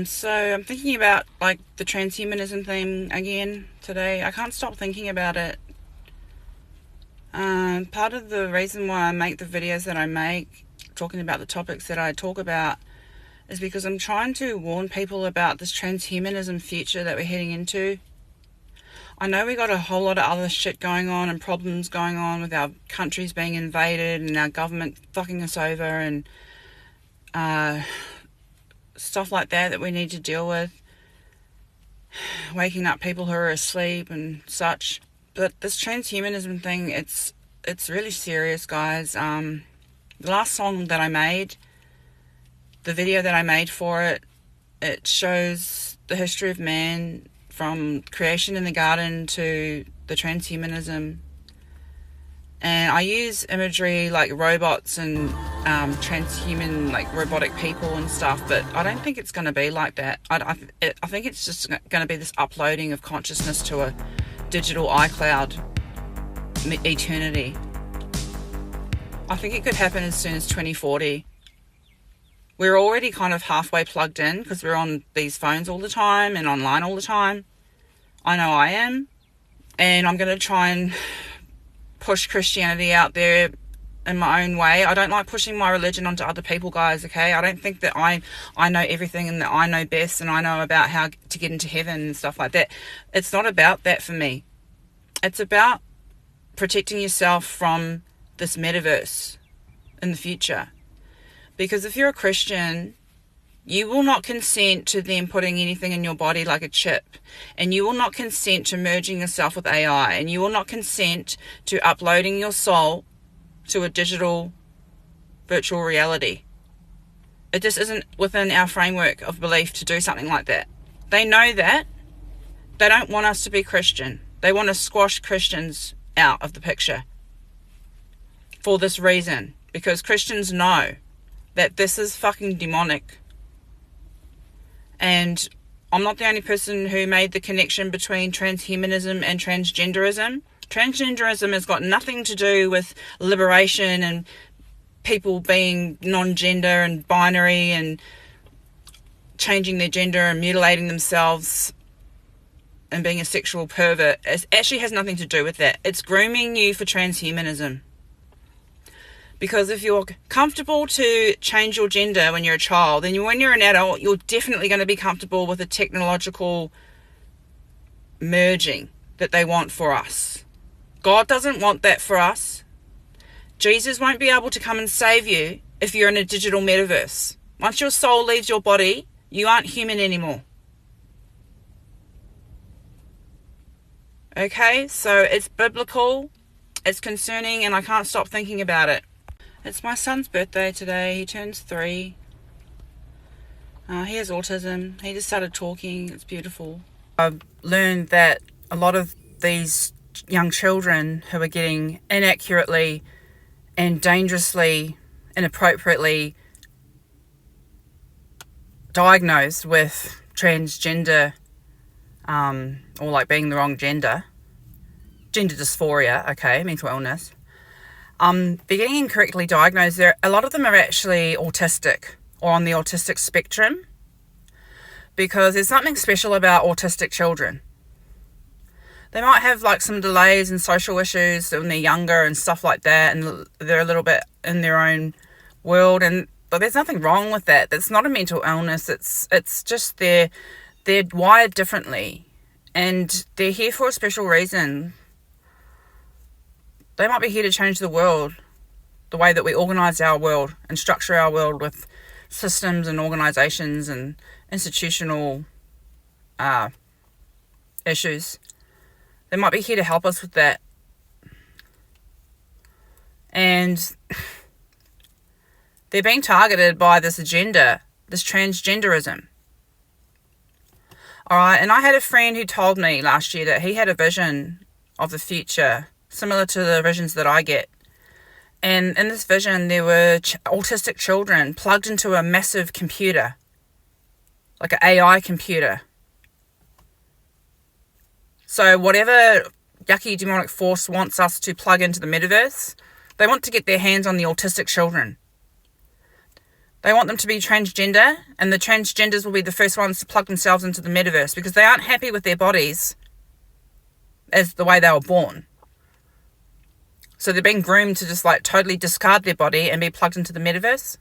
So I'm thinking about like the transhumanism thing again today. I can't stop thinking about it. Part of the reason why I make the videos that I make, talking about the topics that I talk about, is because I'm trying to warn people about this transhumanism future that we're heading into. I know we got a whole lot of other shit going on and problems going on with our countries being invaded and our government fucking us over and stuff like that we need to deal with. Waking up people who are asleep and such. But this transhumanism thing, it's really serious, guys. The last song that I made, the video that I made for it, it shows the history of man from creation in the garden to the transhumanism. And I use imagery like robots and transhuman, like robotic people and stuff, but I don't think it's going to be like that. I think it's just going to be this uploading of consciousness to a digital iCloud eternity. I think it could happen as soon as 2040. We're already kind of halfway plugged in because we're on these phones all the time and online all the time. I know I am. And I'm going to try and push Christianity out there in my own way. I don't like pushing my religion onto other people, guys, okay? I don't think that I know everything and that I know best and I know about how to get into heaven and stuff like that. It's not about that for me. It's about protecting yourself from this metaverse in the future. Because if you're a Christian, you will not consent to them putting anything in your body like a chip. And you will not consent to merging yourself with AI. And you will not consent to uploading your soul to a digital virtual reality. It just isn't within our framework of belief to do something like that. They know that. They don't want us to be Christian. They want to squash Christians out of the picture. For this reason. Because Christians know that this is fucking demonic. And I'm not the only person who made the connection between transhumanism and transgenderism. Transgenderism has got nothing to do with liberation and people being non-gender and binary and changing their gender and mutilating themselves and being a sexual pervert. It actually has nothing to do with that. It's grooming you for transhumanism. Because if you're comfortable to change your gender when you're a child, then when you're an adult, you're definitely going to be comfortable with the technological merging that they want for us. God doesn't want that for us. Jesus won't be able to come and save you if you're in a digital metaverse. Once your soul leaves your body, you aren't human anymore. Okay, so it's biblical, it's concerning, and I can't stop thinking about it. It's my son's birthday today. He turns 3. He has autism. He just started talking. It's beautiful. I've learned that a lot of these young children who are getting inaccurately and dangerously, inappropriately diagnosed with transgender, or like being the wrong gender dysphoria, okay, mental illness, being incorrectly diagnosed, a lot of them are actually autistic or on the autistic spectrum, because there's something special about autistic children. They might have like some delays and social issues when they're younger and stuff like that, and they're a little bit in their own world, but there's nothing wrong with that. That's not a mental illness. It's just they're wired differently, and they're here for a special reason. They might be here to change the world, the way that we organise our world and structure our world with systems and organisations and institutional issues. They might be here to help us with that. And they're being targeted by this agenda, this transgenderism. Alright, and I had a friend who told me last year that he had a vision of the future similar to the visions that I get. And in this vision, there were autistic children plugged into a massive computer, like an AI computer. So whatever yucky demonic force wants us to plug into the metaverse, they want to get their hands on the autistic children. They want them to be transgender, and the transgenders will be the first ones to plug themselves into the metaverse because they aren't happy with their bodies as the way they were born. So they're being groomed to just like totally discard their body and be plugged into the metaverse.